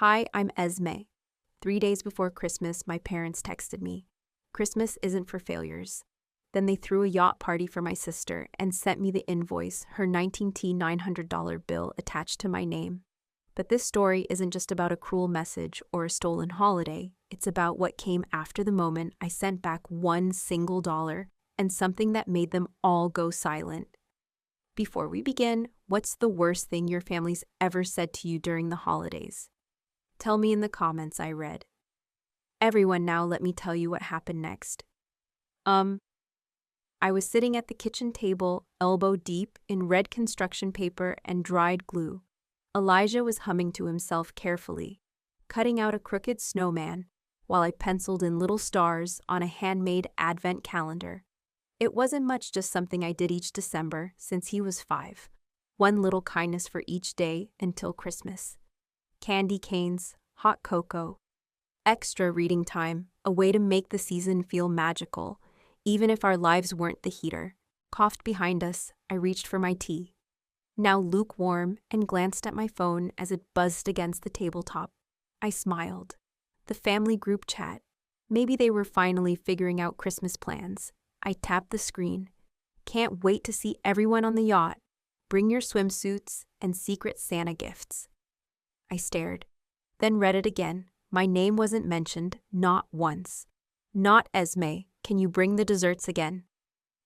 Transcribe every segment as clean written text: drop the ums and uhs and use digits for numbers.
Hi, I'm Esme. 3 days before Christmas, my parents texted me. Christmas isn't for failures. Then they threw a yacht party for my sister and sent me the invoice, her 19T $900 bill attached to my name. But this story isn't just about a cruel message or a stolen holiday. It's about what came after the moment I sent back one single dollar and something that made them all go silent. Before we begin, what's the worst thing your family's ever said to you during the holidays? Tell me in the comments, I read. Everyone, now let me tell you what happened next. I was sitting at the kitchen table, elbow deep in red construction paper and dried glue. Elijah was humming to himself carefully, cutting out a crooked snowman, while I penciled in little stars on a handmade advent calendar. It wasn't much, just something I did each December since he was 5. One little kindness for each day until Christmas. Candy canes, hot cocoa, extra reading time, a way to make the season feel magical, even if our lives weren't the heater. Coughed behind us, I reached for my tea, now lukewarm, and glanced at my phone as it buzzed against the tabletop. I smiled. The family group chat. Maybe they were finally figuring out Christmas plans. I tapped the screen. Can't wait to see everyone on the yacht. Bring your swimsuits and secret Santa gifts. I stared, then read it again. My name wasn't mentioned, not once. Not Esme, can you bring the desserts again?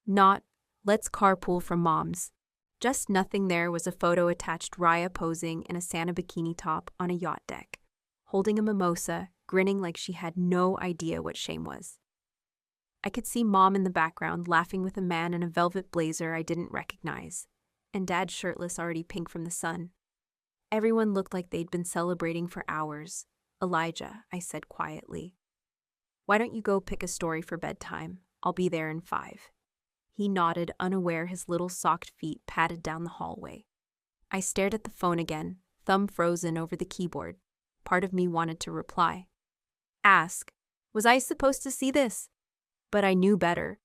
Not, let's carpool from Mom's. Just nothing. There was a photo attached, Raya posing in a Santa bikini top on a yacht deck, holding a mimosa, grinning like she had no idea what shame was. I could see Mom in the background laughing with a man in a velvet blazer I didn't recognize, and Dad shirtless, already pink from the sun. Everyone looked like they'd been celebrating for hours. Elijah, I said quietly, why don't you go pick a story for bedtime? I'll be there in 5. He nodded, unaware his little socked feet padded down the hallway. I stared at the phone again, thumb frozen over the keyboard. Part of me wanted to reply. Ask, was I supposed to see this? But I knew better.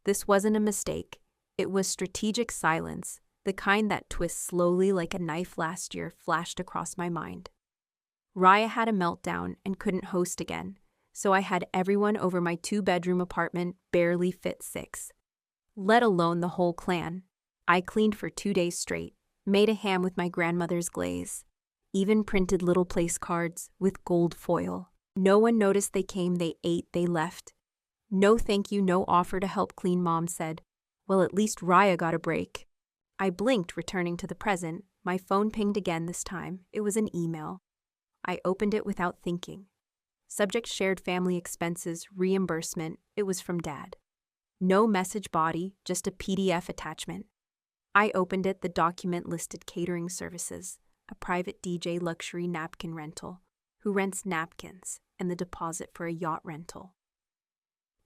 This wasn't a mistake. It was strategic silence, the kind that twists slowly like a knife. Last year flashed across my mind. Raya had a meltdown and couldn't host again, so I had everyone over. My 2-bedroom apartment barely fit 6. Let alone the whole clan. I cleaned for 2 days straight, made a ham with my grandmother's glaze, even printed little place cards with gold foil. No one noticed. They came, they ate, they left. No thank you, no offer to help clean. Mom said, well, at least Raya got a break. I blinked, returning to the present. My phone pinged again this time. It was an email. I opened it without thinking. Subject: shared family expenses, reimbursement. It was from Dad. No message body, just a PDF attachment. I opened it. The document listed catering services, a private DJ luxury napkin rental, who rents napkins, and the deposit for a yacht rental.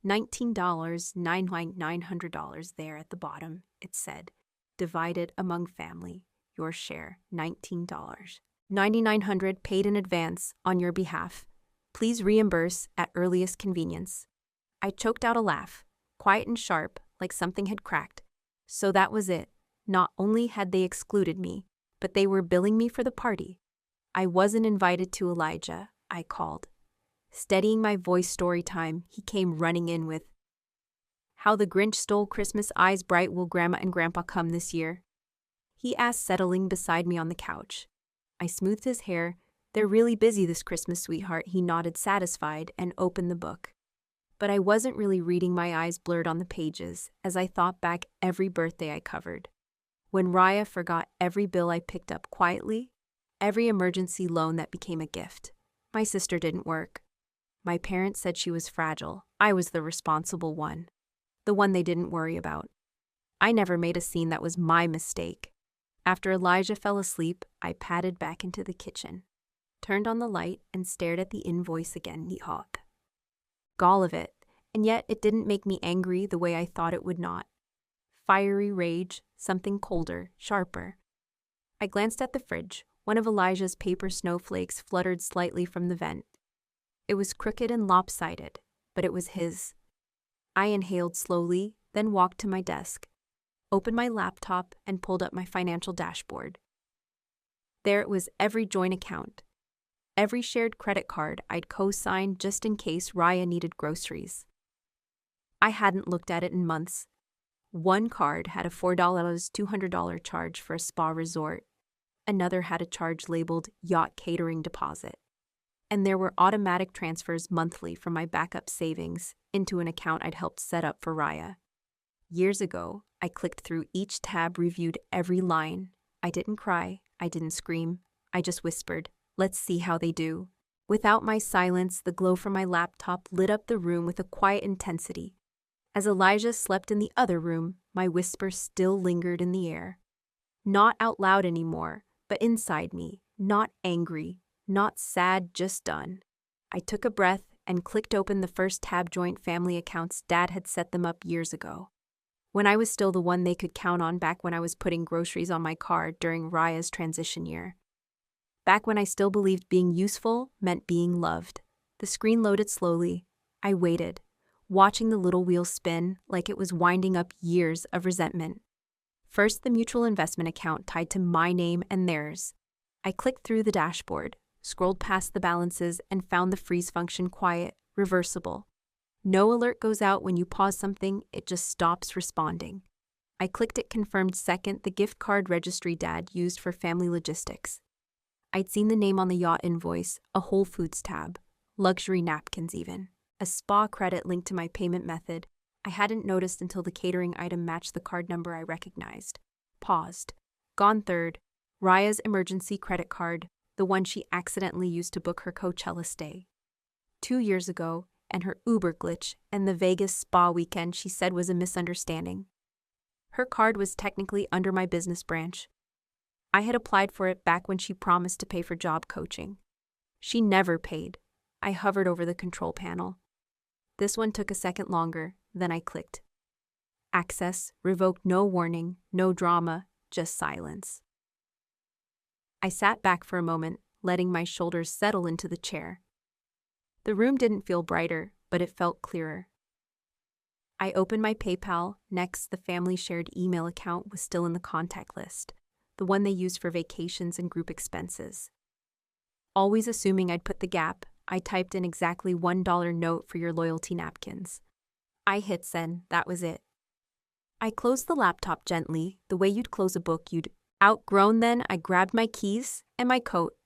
$19, $900 there at the bottom, it said. Divided among family. Your share, $19. $9,900 paid in advance on your behalf. Please reimburse at earliest convenience. I choked out a laugh, quiet and sharp, like something had cracked. So that was it. Not only had they excluded me, but they were billing me for the party. I wasn't invited to. Elijah, I called. Steadying my voice. Story time. He came running in with, How the Grinch Stole Christmas. Eyes bright. Will Grandma and Grandpa come this year? He asked, settling beside me on the couch. I smoothed his hair. They're really busy this Christmas, sweetheart. He nodded, satisfied, and opened the book. But I wasn't really reading. My eyes blurred on the pages as I thought back every birthday I covered. When Raya forgot every bill I picked up quietly, every emergency loan that became a gift. My sister didn't work. My parents said she was fragile. I was the responsible one, the one they didn't worry about. I never made a scene. That was my mistake. After Elijah fell asleep, I padded back into the kitchen, turned on the light, and stared at the invoice again. Hot. Gall of it, and yet it didn't make me angry the way I thought it would not. Fiery rage, something colder, sharper. I glanced at the fridge. One of Elijah's paper snowflakes fluttered slightly from the vent. It was crooked and lopsided, but it was his. I inhaled slowly, then walked to my desk, opened my laptop, and pulled up my financial dashboard. There it was, every joint account, every shared credit card I'd co-signed just in case Raya needed groceries. I hadn't looked at it in months. One card had a $4 $200 charge for a spa resort. Another had a charge labeled yacht catering deposit. And there were automatic transfers monthly from my backup savings into an account I'd helped set up for Raya. Years ago, I clicked through each tab, reviewed every line. I didn't cry, I didn't scream, I just whispered, "Let's see how they do." Without my silence, the glow from my laptop lit up the room with a quiet intensity. As Elijah slept in the other room, my whisper still lingered in the air. Not out loud anymore, but inside me, not angry, not sad, just done. I took a breath and clicked open the first tab, joint family accounts. Dad had set them up years ago, when I was still the one they could count on, back when I was putting groceries on my card during Raya's transition year. Back when I still believed being useful meant being loved. The screen loaded slowly. I waited, watching the little wheel spin like it was winding up years of resentment. First, the mutual investment account tied to my name and theirs. I clicked through the dashboard, scrolled past the balances, and found the freeze function quiet, reversible. No alert goes out when you pause something, it just stops responding. I clicked it, confirmed. Second, the gift card registry Dad used for family logistics. I'd seen the name on the yacht invoice, a Whole Foods tab, luxury napkins even, a spa credit linked to my payment method. I hadn't noticed until the catering item matched the card number I recognized. Paused. Gone. Third, Raya's emergency credit card, the one she accidentally used to book her Coachella stay 2 years ago, and her Uber glitch and the Vegas spa weekend she said was a misunderstanding. Her card was technically under my business branch. I had applied for it back when she promised to pay for job coaching. She never paid. I hovered over the control panel. This one took a second longer, then I clicked. Access revoked. No warning, no drama, just silence. I sat back for a moment, letting my shoulders settle into the chair. The room didn't feel brighter, but it felt clearer. I opened my PayPal. Next, the family shared email account was still in the contact list, the one they used for vacations and group expenses. Always assuming I'd put the gap, I typed in exactly $1 note for your loyalty napkins. I hit send. That was it. I closed the laptop gently, the way you'd close a book you'd outgrown. Then I grabbed my keys and my coat.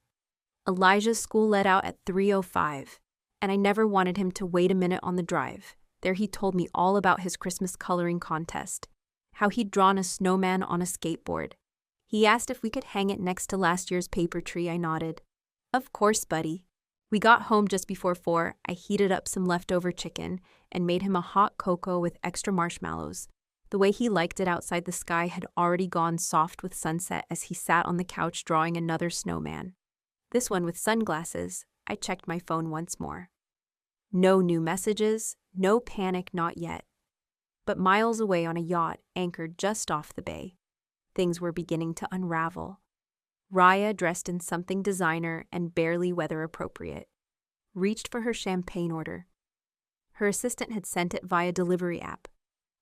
Elijah's school let out at 3:05, and I never wanted him to wait a minute on the drive. There he told me all about his Christmas coloring contest, how he'd drawn a snowman on a skateboard. He asked if we could hang it next to last year's paper tree. I nodded. Of course, buddy. We got home just before 4. I heated up some leftover chicken and made him a hot cocoa with extra marshmallows. The way he liked it outside, the sky had already gone soft with sunset as he sat on the couch drawing another snowman. This one with sunglasses. I checked my phone once more. No new messages, no panic, not yet. But miles away on a yacht anchored just off the bay, things were beginning to unravel. Raya, dressed in something designer and barely weather appropriate, reached for her champagne order. Her assistant had sent it via delivery app.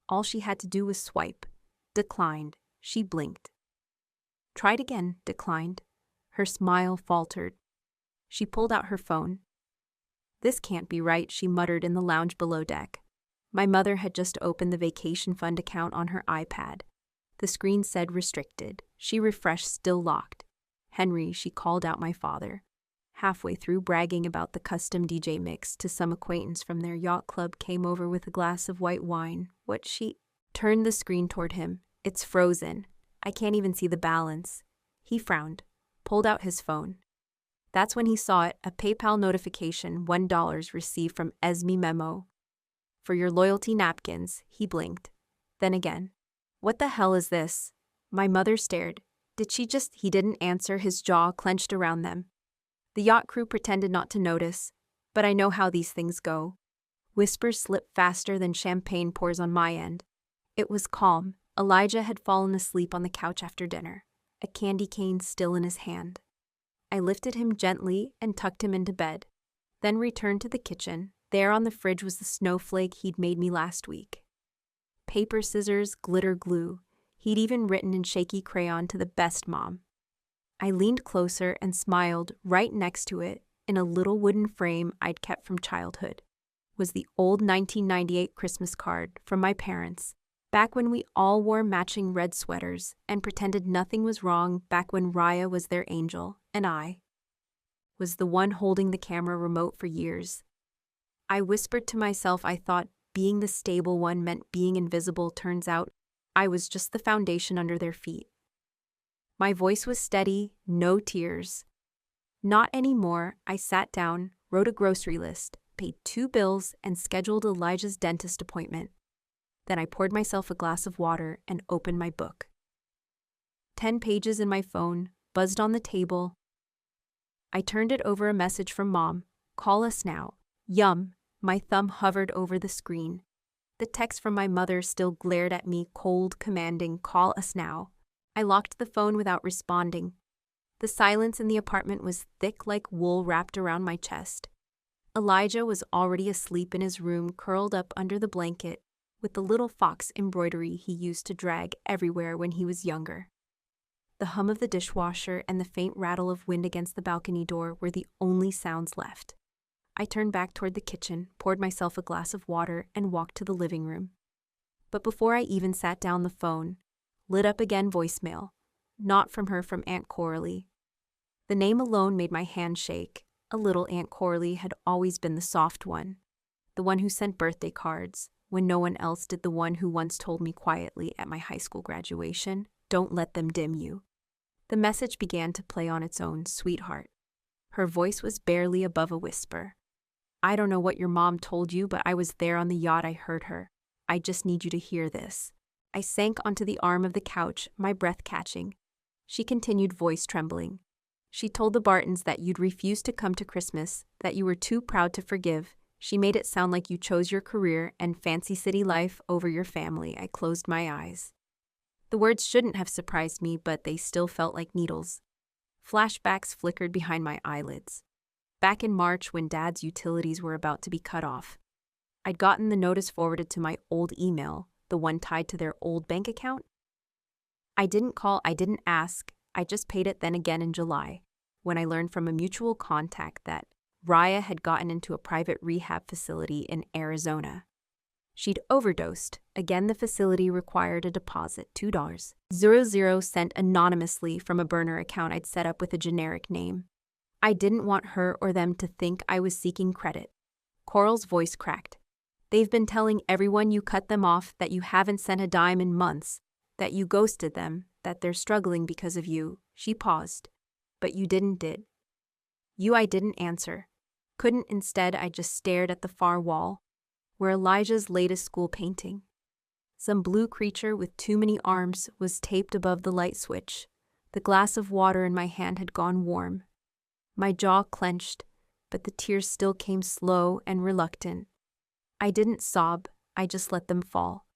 All she had to do was swipe. Declined. She blinked. Tried again. Declined. Her smile faltered. She pulled out her phone. This can't be right, she muttered in the lounge below deck. My mother had just opened the vacation fund account on her iPad. The screen said restricted. She refreshed, still locked. Henry, she called out my father. Halfway through bragging about the custom DJ mix to some acquaintance from their yacht club, came over with a glass of white wine. What she turned the screen toward him. It's frozen. I can't even see the balance. He frowned, pulled out his phone. That's when he saw it, a PayPal notification, $1 received from Esme Memo. For your loyalty napkins. He blinked. Then again. What the hell is this? My mother stared. Did she just... He didn't answer, his jaw clenched around them. The yacht crew pretended not to notice, but I know how these things go. Whispers slip faster than champagne pours on my end. It was calm. Elijah had fallen asleep on the couch after dinner, a candy cane still in his hand. I lifted him gently and tucked him into bed, then returned to the kitchen. There on the fridge was the snowflake he'd made me last week. Paper, scissors, glitter, glue. He'd even written in shaky crayon, to the best mom. I leaned closer and smiled right next to it, in a little wooden frame I'd kept from childhood, was the old 1998 Christmas card from my parents, back when we all wore matching red sweaters and pretended nothing was wrong, back when Raya was their angel and I was the one holding the camera remote for years. I whispered to myself I thought being the stable one meant being invisible. Turns out I was just the foundation under their feet. My voice was steady, no tears. Not anymore. I sat down, wrote a grocery list, paid 2 bills, and scheduled Elijah's dentist appointment. Then I poured myself a glass of water and opened my book. 10 pages in my phone, buzzed on the table. I turned it over. A message from Mom. Call us now. Yum. My thumb hovered over the screen. The text from my mother still glared at me, cold, commanding, call us now. I locked the phone without responding. The silence in the apartment was thick like wool wrapped around my chest. Elijah was already asleep in his room, curled up under the blanket, with the little fox embroidery he used to drag everywhere when he was younger. The hum of the dishwasher and the faint rattle of wind against the balcony door were the only sounds left. I turned back toward the kitchen, poured myself a glass of water, and walked to the living room. But before I even sat down, the phone lit up again. Voicemail. Not from her, from Aunt Coralie. The name alone made my hand shake. A little. Aunt Coralie had always been the soft one, the one who sent birthday cards when no one else did, the one who once told me quietly at my high school graduation, "Don't let them dim you." The message began to play on its own, "Sweetheart." Her voice was barely above a whisper. "I don't know what your mom told you, but I was there on the yacht. I heard her. I just need you to hear this." I sank onto the arm of the couch, my breath catching. She continued, voice trembling. "She told the Bartons that you'd refused to come to Christmas, that you were too proud to forgive. She made it sound like you chose your career and fancy city life over your family." I closed my eyes. The words shouldn't have surprised me, but they still felt like needles. Flashbacks flickered behind my eyelids. Back in March, when Dad's utilities were about to be cut off, I'd gotten the notice forwarded to my old email, the one tied to their old bank account. I didn't call, I didn't ask, I just paid it. Then again in July, when I learned from a mutual contact that Raya had gotten into a private rehab facility in Arizona. She'd overdosed. Again, the facility required a deposit, $2.00 sent anonymously from a burner account I'd set up with a generic name. I didn't want her or them to think I was seeking credit. Coral's voice cracked. "They've been telling everyone you cut them off, that you haven't sent a dime in months, that you ghosted them, that they're struggling because of you." She paused. "But you did. I didn't answer. Couldn't. Instead, I just stared at the far wall, where Elijah's latest school painting, some blue creature with too many arms, was taped above the light switch. The glass of water in my hand had gone warm. My jaw clenched, but the tears still came slow and reluctant. I didn't sob, I just let them fall.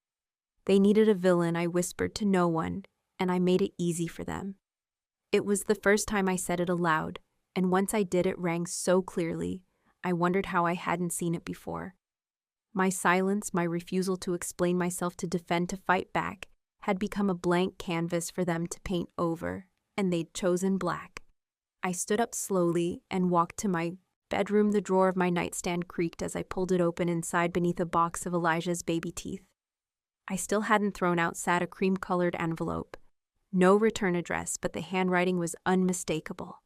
They needed a villain, I whispered to no one, and I made it easy for them. It was the first time I said it aloud, and once I did, it rang so clearly, I wondered how I hadn't seen it before. My silence, my refusal to explain myself, to defend, to fight back, had become a blank canvas for them to paint over, and they'd chosen black. I stood up slowly and walked to my bedroom. The drawer of my nightstand creaked as I pulled it open. Inside, beneath a box of Elijah's baby teeth I still hadn't thrown out, sat a cream-colored envelope. No return address, but the handwriting was unmistakable.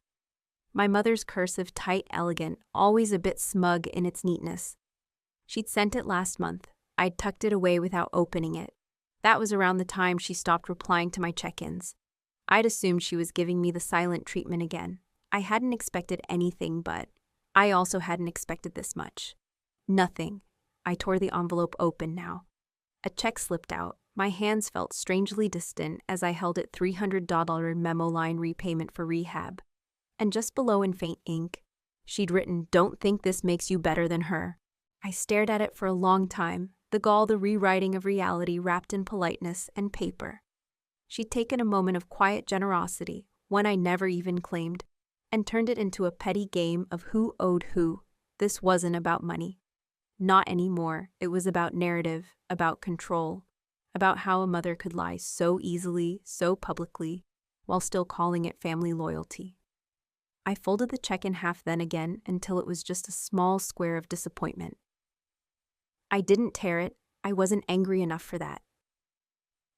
My mother's cursive, tight, elegant, always a bit smug in its neatness. She'd sent it last month. I'd tucked it away without opening it. That was around the time she stopped replying to my check-ins. I'd assumed she was giving me the silent treatment again. I hadn't expected anything, but I also hadn't expected this much. Nothing. I tore the envelope open now. A check slipped out. My hands felt strangely distant as I held it. $300 memo line, repayment for rehab. And just below in faint ink, she'd written, "Don't think this makes you better than her." I stared at it for a long time, the gall, the rewriting of reality wrapped in politeness and paper. She'd taken a moment of quiet generosity, one I never even claimed, and turned it into a petty game of who owed who. This wasn't about money. Not anymore. It was about narrative, about control, about how a mother could lie so easily, so publicly, while still calling it family loyalty. I folded the check in half then again until it was just a small square of disappointment. I didn't tear it. I wasn't angry enough for that.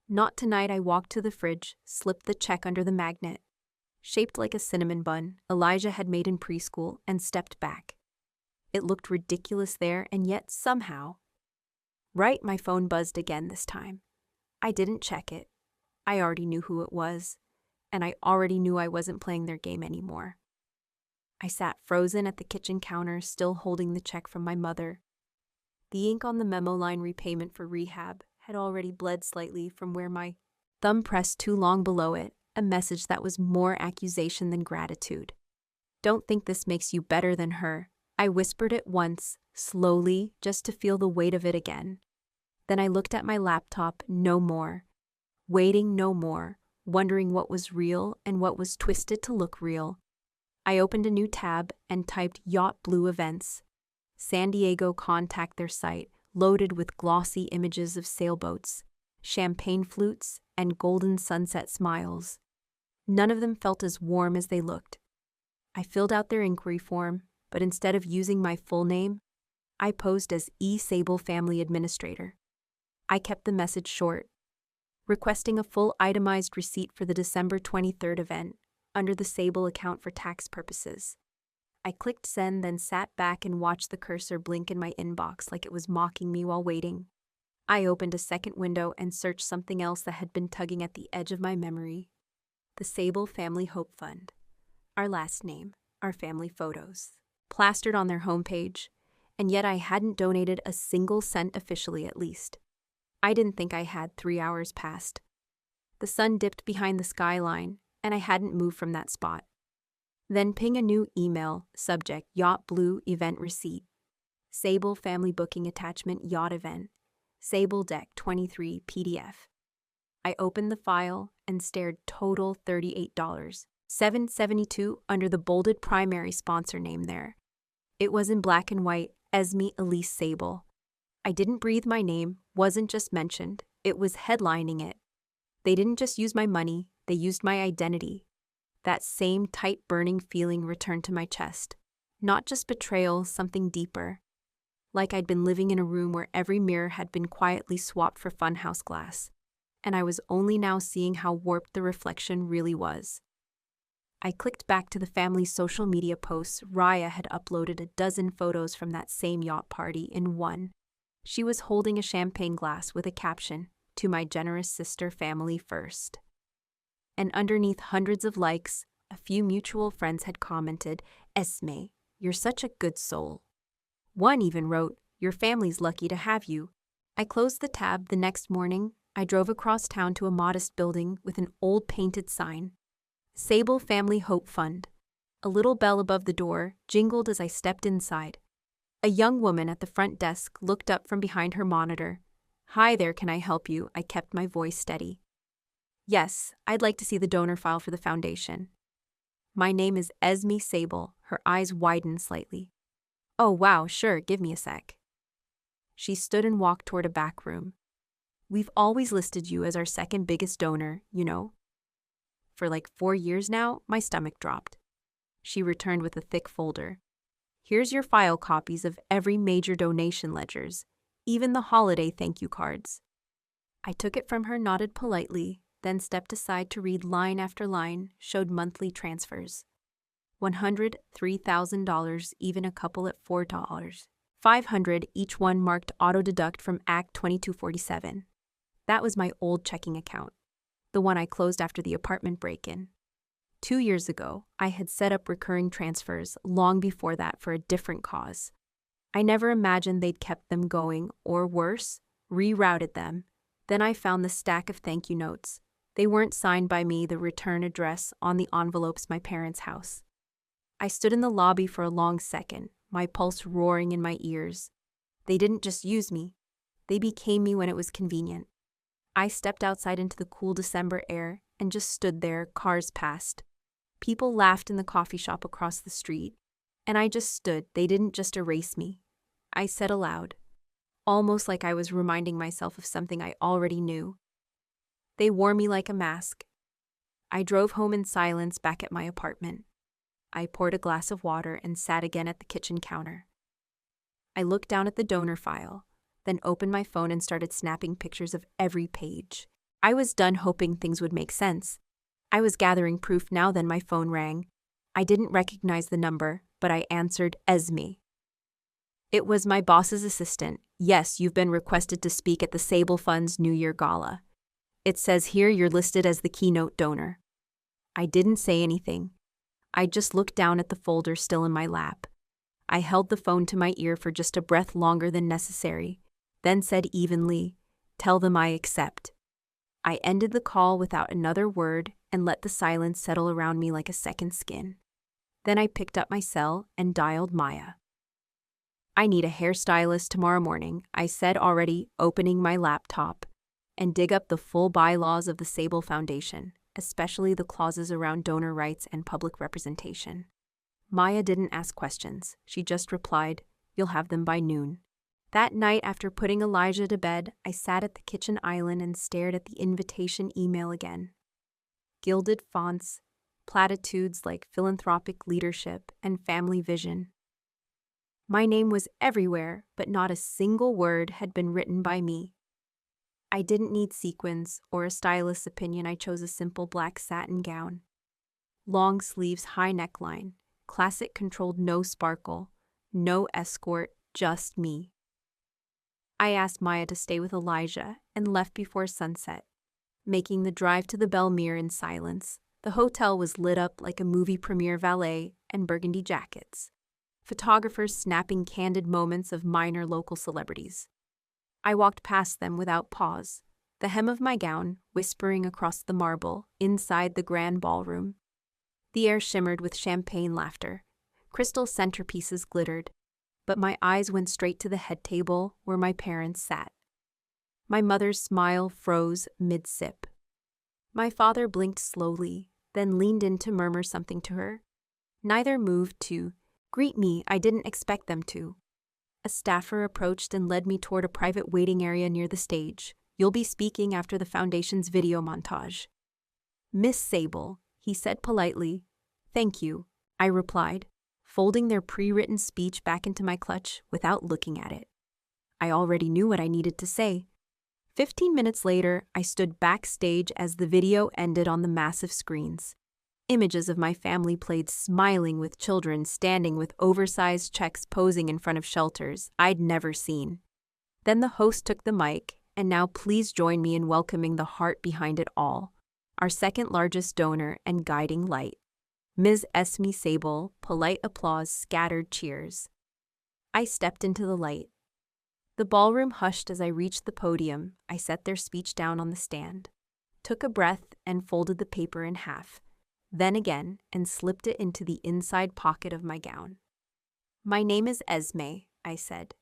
Not tonight. I walked to the fridge, slipped the check under the magnet, shaped like a cinnamon bun Elijah had made in preschool, and stepped back. It looked ridiculous there, and yet somehow... Right, my phone buzzed again this time. I didn't check it. I already knew who it was, and I already knew I wasn't playing their game anymore. I sat frozen at the kitchen counter, still holding the check from my mother. The ink on the memo line repayment for rehab had already bled slightly from where my thumb pressed too long below it, a message that was more accusation than gratitude. Don't think this makes you better than her. I whispered it once, slowly, just to feel the weight of it again. Then I looked at my laptop no more, waiting no more, wondering what was real and what was twisted to look real. I opened a new tab and typed Yacht Blue Events. San Diego contact their site, loaded with glossy images of sailboats, champagne flutes, and golden sunset smiles. None of them felt as warm as they looked. I filled out their inquiry form, but instead of using my full name, I posed as E. Sable Family Administrator. I kept the message short, requesting a full itemized receipt for the December 23rd event, under the Sable account for tax purposes. I clicked send, then sat back and watched the cursor blink in my inbox like it was mocking me while waiting. I opened a second window and searched something else that had been tugging at the edge of my memory. The Sable Family Hope Fund. Our last name, our family photos, plastered on their homepage, and yet I hadn't donated a single cent officially at least. I didn't think I had. 3 hours passed. The sun dipped behind the skyline, and I hadn't moved from that spot. Then ping a new email, subject Yacht Blue Event Receipt. Sable Family Booking Attachment Yacht Event. Sable Deck 23 PDF. I opened the file and stared. Total $38. $7.72 under the bolded primary sponsor name there. It was in black and white, Esme Elise Sable. I didn't breathe my name, wasn't just mentioned, it was headlining it. They didn't just use my money, they used my identity. That same tight burning feeling returned to my chest. Not just betrayal, something deeper. Like I'd been living in a room where every mirror had been quietly swapped for funhouse glass, and I was only now seeing how warped the reflection really was. I clicked back to the family's social media posts. Raya had uploaded a dozen photos from that same yacht party in one. She was holding a champagne glass with a caption, "To my generous sister family first." And underneath hundreds of likes, a few mutual friends had commented, "Esme, you're such a good soul." One even wrote, "Your family's lucky to have you." I closed the tab. The next morning, I drove across town to a modest building with an old painted sign. Sable Family Hope Fund. A little bell above the door jingled as I stepped inside. A young woman at the front desk looked up from behind her monitor. "Hi there, can I help you?" I kept my voice steady. "Yes, I'd like to see the donor file for the foundation." "My name is Esme Sable." Her eyes widened slightly. "Oh wow, sure, give me a sec." She stood and walked toward a back room. "We've always listed you as our second biggest donor, you know." For like 4 years now, my stomach dropped. She returned with a thick folder. "Here's your file copies of every major donation ledgers, even the holiday thank you cards." I took it from her, nodded politely, then stepped aside to read line after line, showed monthly transfers. $100, $3,000, even a couple at $4. $500, each one marked auto-deduct from Act 2247. That was my old checking account, the one I closed after the apartment break-in. 2 years ago, I had set up recurring transfers long before that for a different cause. I never imagined they'd kept them going, or worse, rerouted them. Then I found the stack of thank you notes. They weren't signed by me, the return address on the envelopes, my parents' house. I stood in the lobby for a long second, my pulse roaring in my ears. They didn't just use me. They became me when it was convenient. I stepped outside into the cool December air and just stood there. Cars passed. People laughed in the coffee shop across the street, and I just stood. They didn't just erase me. I said aloud, almost like I was reminding myself of something I already knew. They wore me like a mask. I drove home in silence back at my apartment. I poured a glass of water and sat again at the kitchen counter. I looked down at the donor file, then opened my phone and started snapping pictures of every page. I was done hoping things would make sense. I was gathering proof now. Then my phone rang. I didn't recognize the number, but I answered Esme. It was my boss's assistant. Yes, you've been requested to speak at the Sable Fund's New Year Gala. It says here you're listed as the keynote donor. I didn't say anything. I just looked down at the folder still in my lap. I held the phone to my ear for just a breath longer than necessary, then said evenly, "Tell them I accept." I ended the call without another word and let the silence settle around me like a second skin. Then I picked up my cell and dialed Maya. "I need a hairstylist tomorrow morning," I said, already opening my laptop, "and dig up the full bylaws of the Sable Foundation, especially the clauses around donor rights and public representation." Maya didn't ask questions. She just replied, "You'll have them by noon." That night, after putting Elijah to bed, I sat at the kitchen island and stared at the invitation email again. Gilded fonts, platitudes like philanthropic leadership and family vision. My name was everywhere, but not a single word had been written by me. I didn't need sequins or a stylist's opinion. I chose a simple black satin gown. Long sleeves, high neckline, classic controlled, no sparkle, no escort, just me. I asked Maya to stay with Elijah and left before sunset, making the drive to the Belmere in silence. The hotel was lit up like a movie premiere, valet and burgundy jackets, photographers snapping candid moments of minor local celebrities. I walked past them without pause, the hem of my gown whispering across the marble inside the grand ballroom. The air shimmered with champagne laughter. Crystal centerpieces glittered, but my eyes went straight to the head table where my parents sat. My mother's smile froze mid-sip. My father blinked slowly, then leaned in to murmur something to her. Neither moved to greet me. I didn't expect them to. A staffer approached and led me toward a private waiting area near the stage. "You'll be speaking after the foundation's video montage." "Miss Sable," he said politely. "Thank you," I replied, folding their pre-written speech back into my clutch without looking at it. I already knew what I needed to say. 15 minutes later, I stood backstage as the video ended on the massive screens. Images of my family played, smiling with children standing with oversized checks posing in front of shelters I'd never seen. Then the host took the mic, and now please join me in welcoming the heart behind it all, our second largest donor and guiding light. Ms. Esme Sable. Polite applause, scattered cheers. I stepped into the light. The ballroom hushed as I reached the podium. I set their speech down on the stand, took a breath and folded the paper in half, then again and slipped it into the inside pocket of my gown. "My name is Esme," I said,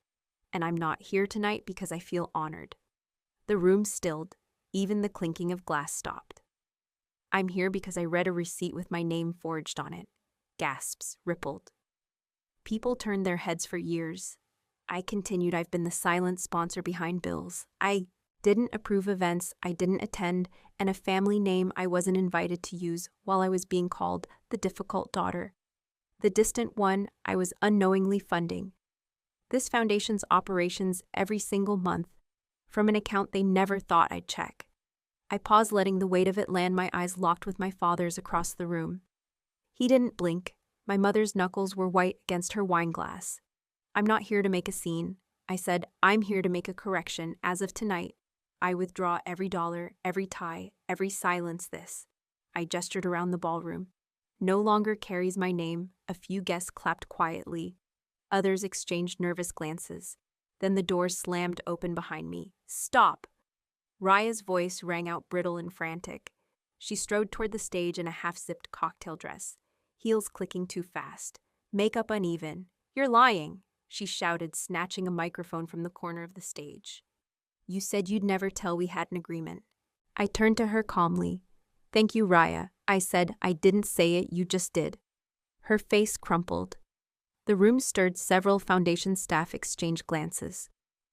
"and I'm not here tonight because I feel honored." The room stilled, even the clinking of glass stopped. "I'm here because I read a receipt with my name forged on it." Gasps rippled. People turned their heads for years. I continued, "I've been the silent sponsor behind bills. I didn't approve events I didn't attend, and a family name I wasn't invited to use while I was being called the difficult daughter, the distant one I was unknowingly funding. This foundation's operations every single month, from an account they never thought I'd check." I paused, letting the weight of it land. My eyes locked with my father's across the room. He didn't blink. My mother's knuckles were white against her wine glass. "I'm not here to make a scene," I said. "I'm here to make a correction. As of tonight, I withdraw every dollar, every tie, every silence. This," I gestured around the ballroom, "no longer carries my name." A few guests clapped quietly. Others exchanged nervous glances. Then the doors slammed open behind me. "Stop!" Raya's voice rang out brittle and frantic. She strode toward the stage in a half-zipped cocktail dress, heels clicking too fast, makeup uneven. "You're lying," she shouted, snatching a microphone from the corner of the stage. "You said you'd never tell we had an agreement." I turned to her calmly. "Thank you, Raya," I said. "I didn't say it, you just did." Her face crumpled. The room stirred. Several foundation staff exchanged glances.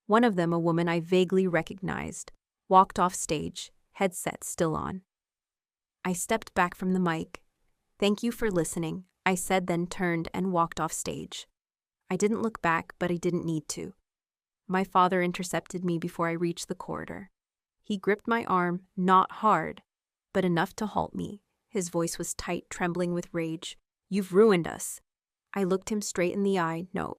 One of them, a woman I vaguely recognized, walked off stage, headset still on. I stepped back from the mic. "Thank you for listening. I said, then turned and walked off stage. I didn't look back, but I didn't need to. My father intercepted me before I reached the corridor. He gripped my arm, not hard, but enough to halt me. His voice was tight, trembling with rage. "You've ruined us." I looked him straight in the eye. "No,"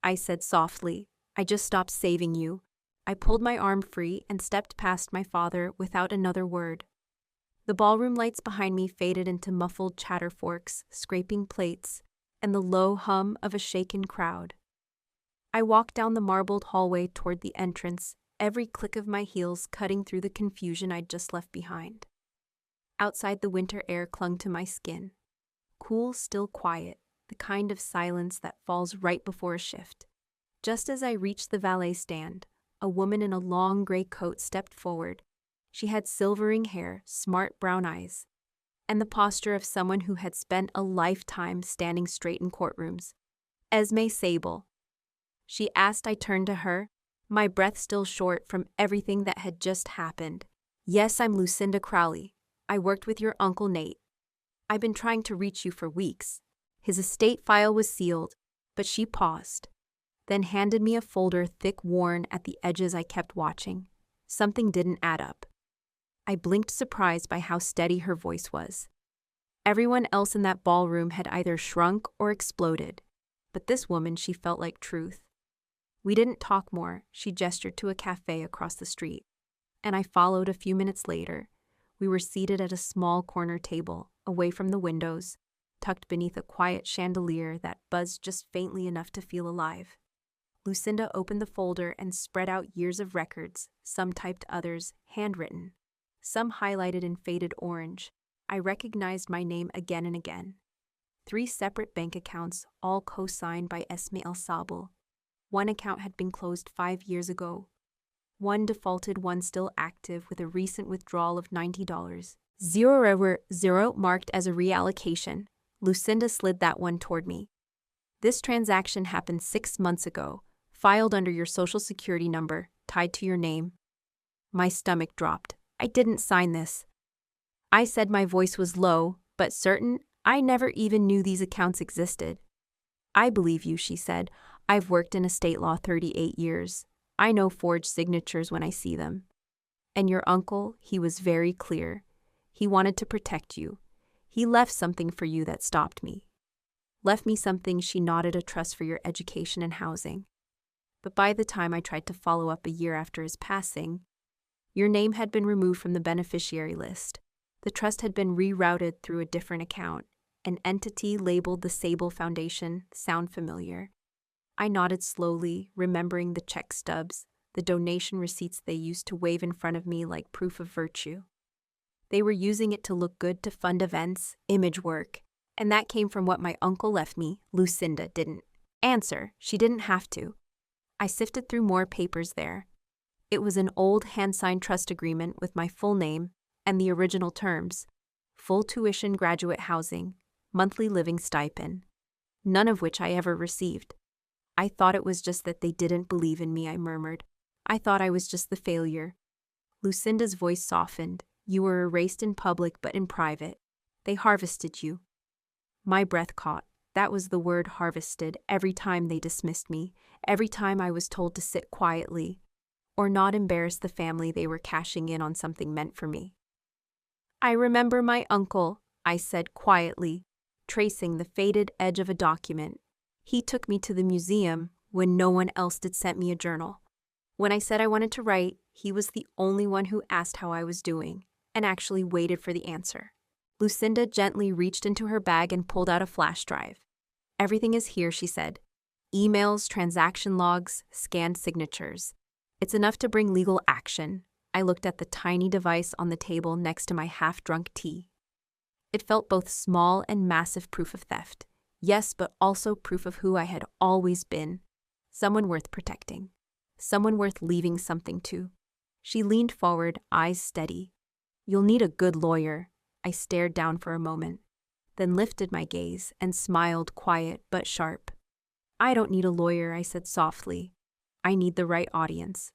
I said softly. "I just stopped saving you." I pulled my arm free and stepped past my father without another word. The ballroom lights behind me faded into muffled chatterforks, scraping plates, and the low hum of a shaken crowd. I walked down the marbled hallway toward the entrance, every click of my heels cutting through the confusion I'd just left behind. Outside, the winter air clung to my skin. Cool, still quiet, the kind of silence that falls right before a shift. Just as I reached the valet stand, a woman in a long gray coat stepped forward. She had silvering hair, smart brown eyes, and the posture of someone who had spent a lifetime standing straight in courtrooms. "Esme Sable." She asked. I turned to her, my breath still short from everything that had just happened. "Yes, I'm Lucinda Crowley. I worked with your Uncle Nate. I've been trying to reach you for weeks." His estate file was sealed, but she paused, then handed me a folder thick, worn at the edges. I kept watching. Something didn't add up. I blinked, surprised by how steady her voice was. Everyone else in that ballroom had either shrunk or exploded, but this woman, she felt like truth. We didn't talk more. She gestured to a cafe across the street, and I followed. A few minutes later, we were seated at a small corner table, away from the windows, tucked beneath a quiet chandelier that buzzed just faintly enough to feel alive. Lucinda opened the folder and spread out years of records, some typed, others handwritten, some highlighted in faded orange. I recognized my name again and again. 3 separate bank accounts, all co-signed by Esme Sable. One account had been closed 5 years ago. One defaulted, one still active with a recent withdrawal of $90. 0 marked as a reallocation. Lucinda slid that one toward me. "This transaction happened 6 months ago, filed under your social security number, tied to your name." My stomach dropped. "I didn't sign this," I said. My voice was low, but certain. "I never even knew these accounts existed." "I believe you," she said. "I've worked in estate law 38 years. I know forged signatures when I see them. And your uncle, he was very clear. He wanted to protect you. He left something for you that stopped me." "Left me something," she nodded. "A trust for your education and housing. But by the time I tried to follow up a year after his passing, your name had been removed from the beneficiary list. The trust had been rerouted through a different account, an entity labeled the Sable Foundation. Sound familiar?" I nodded slowly, remembering the check stubs, the donation receipts they used to wave in front of me like proof of virtue. They were using it to look good, to fund events, image work, and that came from what my uncle left me. Lucinda didn't answer. She didn't have to. I sifted through more papers there. It was an old hand-signed trust agreement with my full name and the original terms: full tuition, graduate housing, monthly living stipend, none of which I ever received. "I thought it was just that they didn't believe in me," I murmured. "I thought I was just the failure." Lucinda's voice softened. "You were erased in public, but in private. They harvested you." My breath caught. That was the word, harvested. Every time they dismissed me, every time I was told to sit quietly, or not embarrass the family, they were cashing in on something meant for me. "I remember my uncle," I said quietly, tracing the faded edge of a document. "He took me to the museum when no one else did. Sent me a journal. When I said I wanted to write, he was the only one who asked how I was doing, and actually waited for the answer." Lucinda gently reached into her bag and pulled out a flash drive. "Everything is here," she said. "Emails, transaction logs, scanned signatures. It's enough to bring legal action." I looked at the tiny device on the table next to my half-drunk tea. It felt both small and massive. Proof of theft. Yes, but also proof of who I had always been. Someone worth protecting. Someone worth leaving something to. She leaned forward, eyes steady. "You'll need a good lawyer." I stared down for a moment, then lifted my gaze and smiled, quiet but sharp. "I don't need a lawyer," I said softly. "I need the right audience."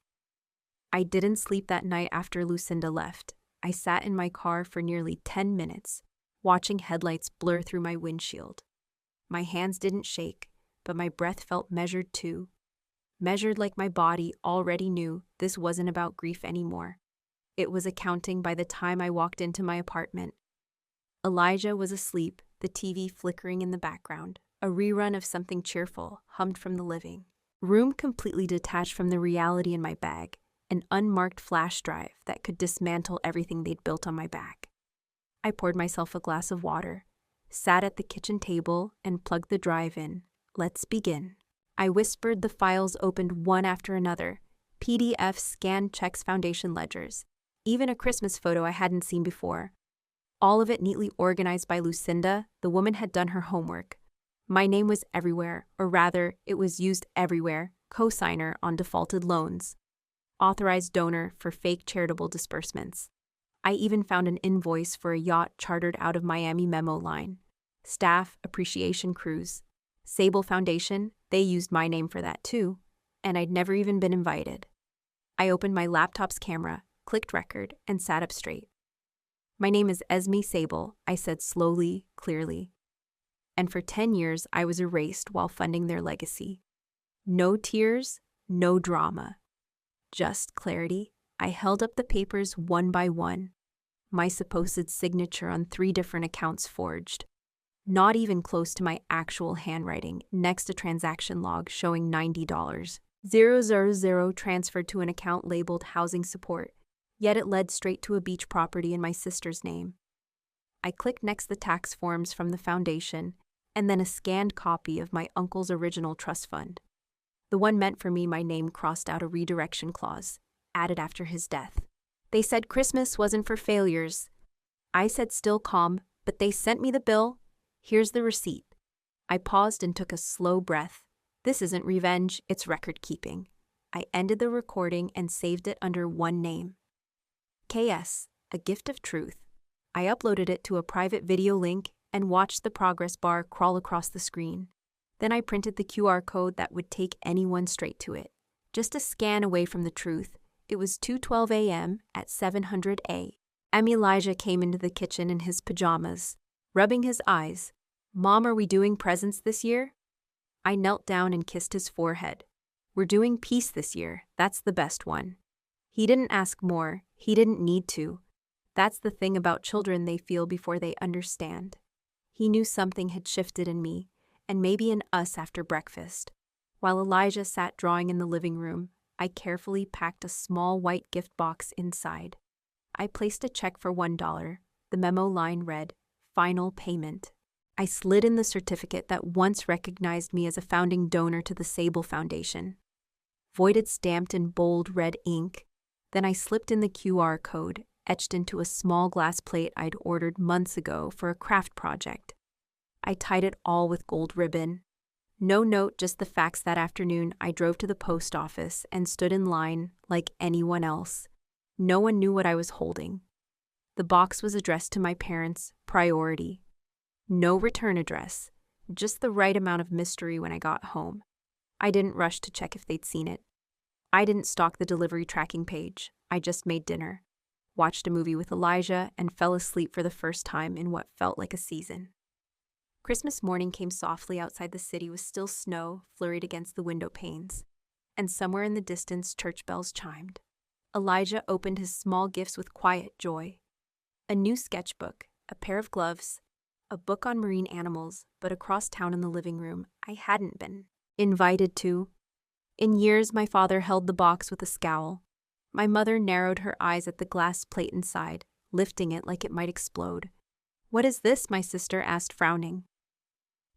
I didn't sleep that night after Lucinda left. I sat in my car for nearly 10 minutes, watching headlights blur through my windshield. My hands didn't shake, but my breath felt measured too. Measured like my body already knew this wasn't about grief anymore. It was accounting by the time I walked into my apartment. Elijah was asleep, the TV flickering in the background. A rerun of something cheerful hummed from the living room, completely detached from the reality in my bag, an unmarked flash drive that could dismantle everything they'd built on my back. I poured myself a glass of water, sat at the kitchen table, and plugged the drive in. Let's begin. I whispered, the files opened one after another. PDFs, scanned checks, foundation ledgers. Even a Christmas photo I hadn't seen before. All of it neatly organized by Lucinda. The woman had done her homework. My name was everywhere, or rather, it was used everywhere. Co-signer on defaulted loans. Authorized donor for fake charitable disbursements. I even found an invoice for a yacht chartered out of Miami Memo Line. Staff appreciation cruise. Sable Foundation, they used my name for that too, and I'd never even been invited. I opened my laptop's camera, clicked record, and sat up straight. My name is Esme Sable, I said slowly, clearly. And for 10 years, I was erased while funding their legacy. No tears, no drama. Just clarity. I held up the papers one by one. My supposed signature on 3 different accounts forged. Not even close to my actual handwriting, next a transaction log showing $90,000 transferred to an account labeled housing support, yet it led straight to a beach property in my sister's name. I clicked next the tax forms from the foundation, and then a scanned copy of my uncle's original trust fund. The one meant for me, my name crossed out a redirection clause, added after his death. They said Christmas wasn't for failures. I said still calm, but they sent me the bill. Here's the receipt. I paused and took a slow breath. This isn't revenge, it's record keeping. I ended the recording and saved it under one name. KS, A Gift of Truth. I uploaded it to a private video link and watched the progress bar crawl across the screen. Then I printed the QR code that would take anyone straight to it. Just a scan away from the truth. It was 2:12 a.m. at 700 A. Elijah came into the kitchen in his pajamas, rubbing his eyes. Mom, are we doing presents this year? I knelt down and kissed his forehead. We're doing peace this year. That's the best one. He didn't ask more. He didn't need to. That's the thing about children, they feel before they understand. He knew something had shifted in me, and maybe in us after breakfast. While Elijah sat drawing in the living room, I carefully packed a small white gift box inside. I placed a check for $1. The memo line read, "Final payment." I slid in the certificate that once recognized me as a founding donor to the Sable Foundation. Voided stamped in bold red ink. Then I slipped in the QR code, etched into a small glass plate I'd ordered months ago for a craft project. I tied it all with gold ribbon. No note, just the facts. That afternoon, I drove to the post office and stood in line like anyone else. No one knew what I was holding. The box was addressed to my parents, priority. No return address, just the right amount of mystery when I got home. I didn't rush to check if they'd seen it. I didn't stalk the delivery tracking page. I just made dinner, watched a movie with Elijah, and fell asleep for the first time in what felt like a season. Christmas morning came softly. Outside, the city was still snow, flurried against the window panes, and somewhere in the distance church bells chimed. Elijah opened his small gifts with quiet joy. A new sketchbook, a pair of gloves, a book on marine animals, but across town in the living room, I hadn't been invited to. In years, my father held the box with a scowl. My mother narrowed her eyes at the glass plate inside, lifting it like it might explode. "What is this?" my sister asked, frowning.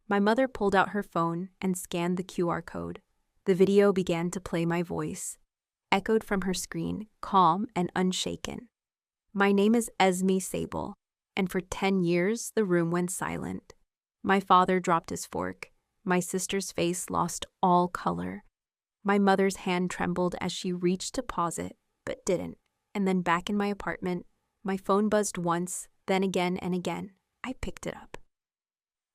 My mother pulled out her phone and scanned the QR code. The video began to play. My voice echoed from her screen, calm and unshaken. My name is Esme Sable, and for 10 years the room went silent. My father dropped his fork. My sister's face lost all color. My mother's hand trembled as she reached to pause it, but didn't. And then back in my apartment, my phone buzzed once, then again and again. I picked it up.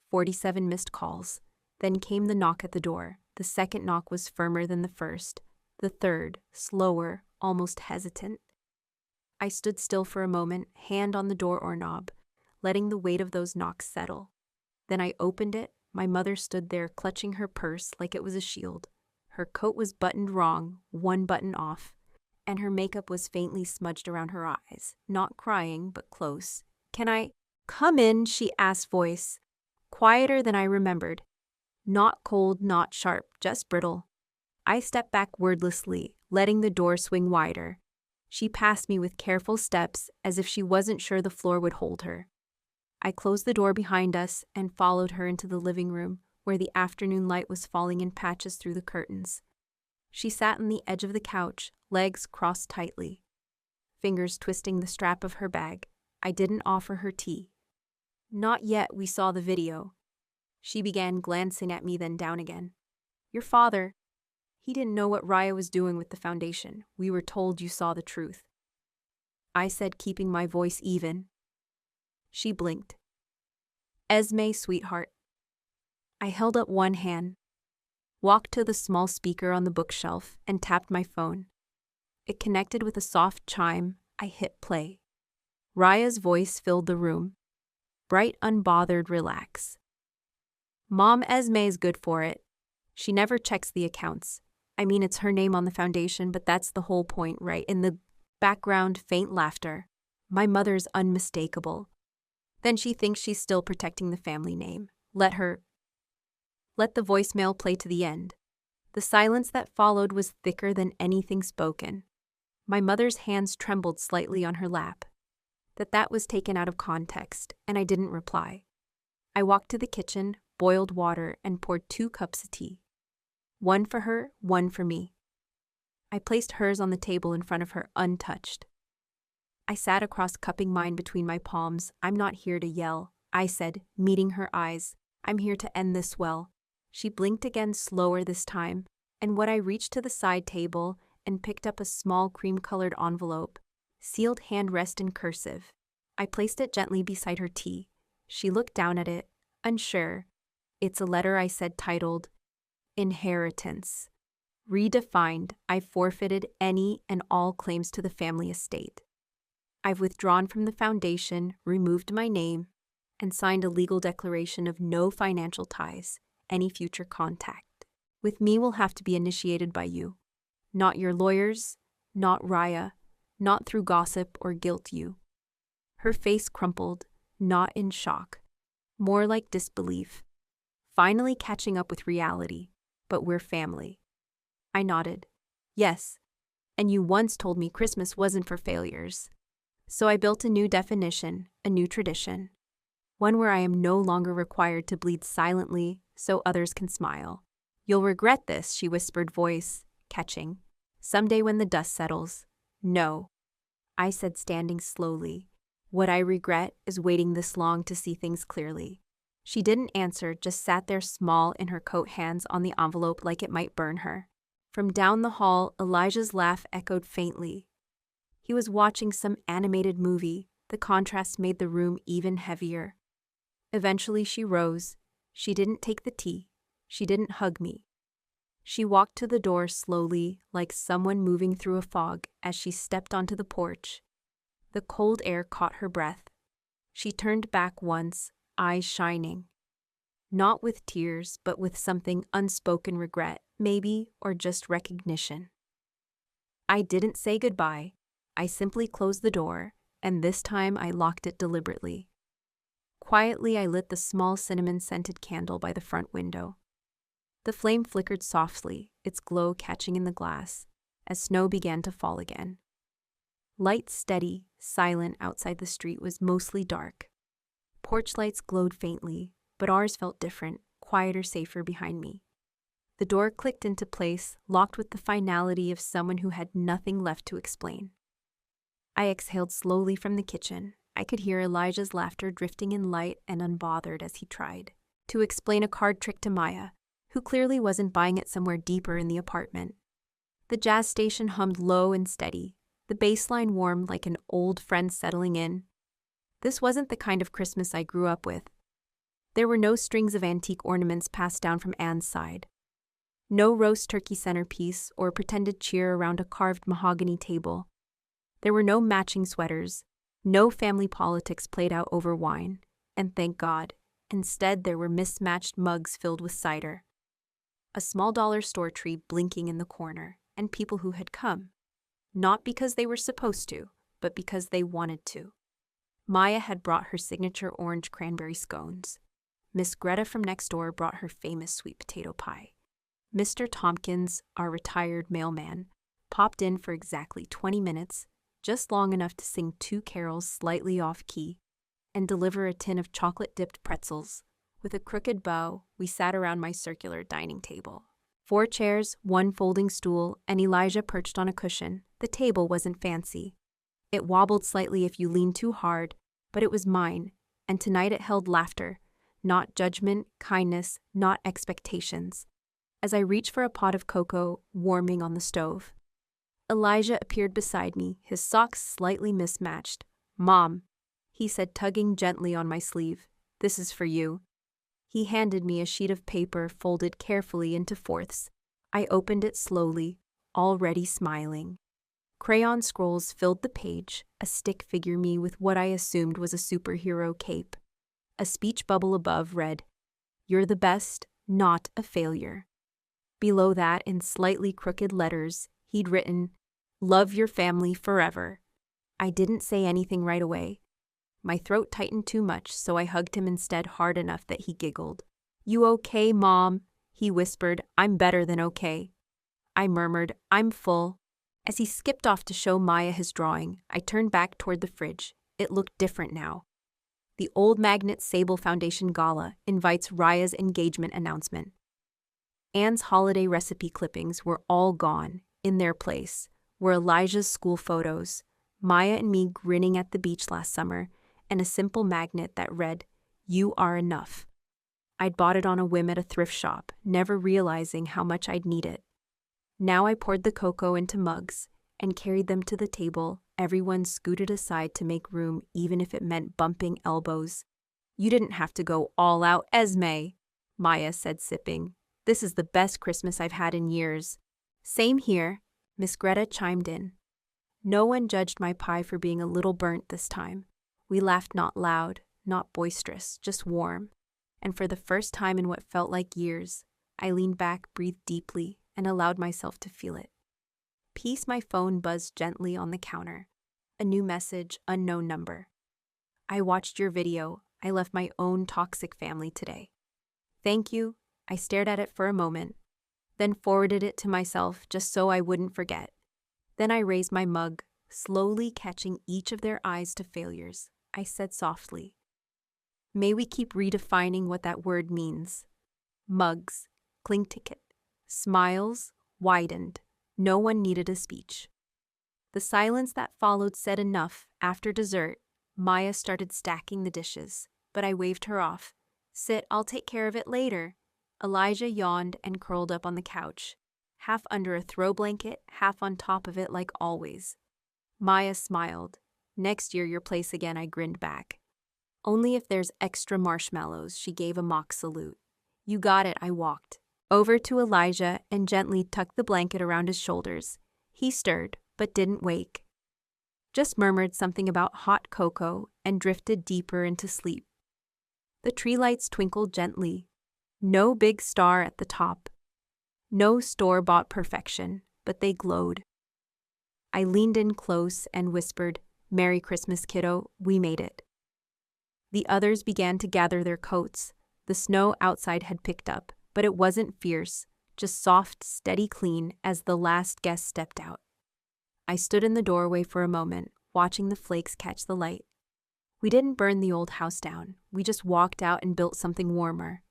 47 missed calls. Then came the knock at the door. The second knock was firmer than the first. The third, slower, almost hesitant. I stood still for a moment, hand on the door knob, letting the weight of those knocks settle. Then I opened it, My mother stood there clutching her purse like it was a shield. Her coat was buttoned wrong, one button off, and her makeup was faintly smudged around her eyes. Not crying, but close. "Can I come in?" she asked, voice quieter than I remembered. Not cold, not sharp, just brittle. I stepped back wordlessly, letting the door swing wider. She passed me with careful steps, as if she wasn't sure the floor would hold her. I closed the door behind us and followed her into the living room, where the afternoon light was falling in patches through the curtains. She sat on the edge of the couch, legs crossed tightly, fingers twisting the strap of her bag. I didn't offer her tea. "Not yet, we saw the video." She began, glancing at me, then down again. "Your father, he didn't know what Raya was doing with the foundation. We were told you saw the truth." I said, keeping my voice even. She blinked. "Esme, sweetheart." I held up one hand, walked to the small speaker on the bookshelf, and tapped my phone. It connected with a soft chime. I hit play. Raya's voice filled the room. Bright, unbothered, relaxed. "Mom, Esme's good for it. She never checks the accounts. I mean, it's her name on the foundation, but that's the whole point, right?" In the background, faint laughter. My mother's unmistakable. Then she thinks she's still protecting the family name. Let the voicemail play to the end. The silence that followed was thicker than anything spoken. My mother's hands trembled slightly on her lap. That was taken out of context, and I didn't reply. I walked to the kitchen, boiled water, and poured 2 cups of tea. One for her, one for me. I placed hers on the table in front of her, untouched. I sat across, cupping mine between my palms. "I'm not here to yell," I said, meeting her eyes. "I'm here to end this well." She blinked again, slower this time, and when I reached to the side table and picked up a small cream-colored envelope, sealed hand rest in cursive. I placed it gently beside her tea. She looked down at it, unsure. "It's a letter," I said, titled, "Inheritance. Redefined. I've forfeited any and all claims to the family estate. I've withdrawn from the foundation, removed my name, and signed a legal declaration of no financial ties. Any future contact with me will have to be initiated by you. Not your lawyers, not Raya, not through gossip or guilt you." Her face crumpled, not in shock, more like disbelief. Finally catching up with reality. "But we're family." I nodded. "Yes, and you once told me Christmas wasn't for failures." So I built a new definition, a new tradition. One where I am no longer required to bleed silently so others can smile. "You'll regret this," she whispered, voice catching. "Someday when the dust settles." "No," I said, standing slowly. "What I regret is waiting this long to see things clearly." She didn't answer, just sat there, small in her coat, hands on the envelope like it might burn her. From down the hall, Elijah's laugh echoed faintly. He was watching some animated movie. The contrast made the room even heavier. Eventually she rose. She didn't take the tea. She didn't hug me. She walked to the door slowly, like someone moving through a fog, as she stepped onto the porch. The cold air caught her breath. She turned back once, eyes shining. Not with tears, but with something unspoken, regret, maybe, or just recognition. I didn't say goodbye. I simply closed the door, and this time I locked it deliberately. Quietly, I lit the small cinnamon-scented candle by the front window. The flame flickered softly, its glow catching in the glass, as snow began to fall again. Light, steady, silent outside the street was mostly dark. Porch lights glowed faintly, but ours felt different, quieter, safer behind me. The door clicked into place, locked with the finality of someone who had nothing left to explain. I exhaled slowly from the kitchen. I could hear Elijah's laughter drifting in light and unbothered as he tried to explain a card trick to Maya, who clearly wasn't buying it somewhere deeper in the apartment. The jazz station hummed low and steady, the bass line warm like an old friend settling in. This wasn't the kind of Christmas I grew up with. There were no strings of antique ornaments passed down from Anne's side. No roast turkey centerpiece or pretended cheer around a carved mahogany table. There were no matching sweaters, no family politics played out over wine, and thank God, Instead, there were mismatched mugs filled with cider, a small dollar store tree blinking in the corner, and people who had come. Not because they were supposed to, but because they wanted to. Maya had brought her signature orange cranberry scones. Miss Greta from next door brought her famous sweet potato pie. Mr. Tompkins, our retired mailman, popped in for exactly 20 minutes, just long enough to sing 2 carols slightly off-key, and deliver a tin of chocolate-dipped pretzels. With a crooked bow, we sat around my circular dining table. 4 chairs, 1 folding stool, and Elijah perched on a cushion. The table wasn't fancy. It wobbled slightly if you leaned too hard, but it was mine, and tonight it held laughter, not judgment, kindness, not expectations. As I reached for a pot of cocoa warming on the stove, Elijah appeared beside me, his socks slightly mismatched. "Mom," he said, tugging gently on my sleeve, "this is for you." He handed me a sheet of paper folded carefully into fourths. I opened it slowly, already smiling. Crayon scrolls filled the page, a stick figure me with what I assumed was a superhero cape. A speech bubble above read, "You're the best, not a failure." Below that, in slightly crooked letters, he'd written, "Love your family forever." I didn't say anything right away. My throat tightened too much, so I hugged him instead hard enough that he giggled. "You okay, Mom?" he whispered. "I'm better than okay." I murmured, "I'm full." As he skipped off to show Maya his drawing, I turned back toward the fridge. It looked different now. The Old Magnet Sable Foundation Gala invites Raya's engagement announcement. Anne's holiday recipe clippings were all gone. In their place were Elijah's school photos, Maya and me grinning at the beach last summer, and a simple magnet that read, "You are enough." I'd bought it on a whim at a thrift shop, never realizing how much I'd need it. Now I poured the cocoa into mugs and carried them to the table. Everyone scooted aside to make room, even if it meant bumping elbows. "You didn't have to go all out, Esme," Maya said, sipping. "This is the best Christmas I've had in years." "Same here," Miss Greta chimed in. No one judged my pie for being a little burnt this time. We laughed, not loud, not boisterous, just warm. And for the first time in what felt like years, I leaned back, breathed deeply, and allowed myself to feel it. Peace. My phone buzzed gently on the counter. A new message, unknown number. "I watched your video. I left my own toxic family today." "Thank you." I stared at it for a moment, then forwarded it to myself just so I wouldn't forget. Then I raised my mug, slowly catching each of their eyes to failures. I said softly, "May we keep redefining what that word means." Mugs, cling ticket, smiles, widened. No one needed a speech. The silence that followed said enough. After dessert, Maya started stacking the dishes, but I waved her off. "Sit, I'll take care of it later." Elijah yawned and curled up on the couch, half under a throw blanket, half on top of it like always. Maya smiled. "Next year, your place again," I grinned back. "Only if there's extra marshmallows," she gave a mock salute. "You got it." I walked over to Elijah and gently tucked the blanket around his shoulders. He stirred, but didn't wake. Just murmured something about hot cocoa and drifted deeper into sleep. The tree lights twinkled gently. No big star at the top. No store-bought perfection, but they glowed. I leaned in close and whispered, "Merry Christmas, kiddo, we made it." The others began to gather their coats. The snow outside had picked up, but it wasn't fierce, just soft, steady clean as the last guest stepped out. I stood in the doorway for a moment, watching the flakes catch the light. We didn't burn the old house down. We just walked out and built something warmer.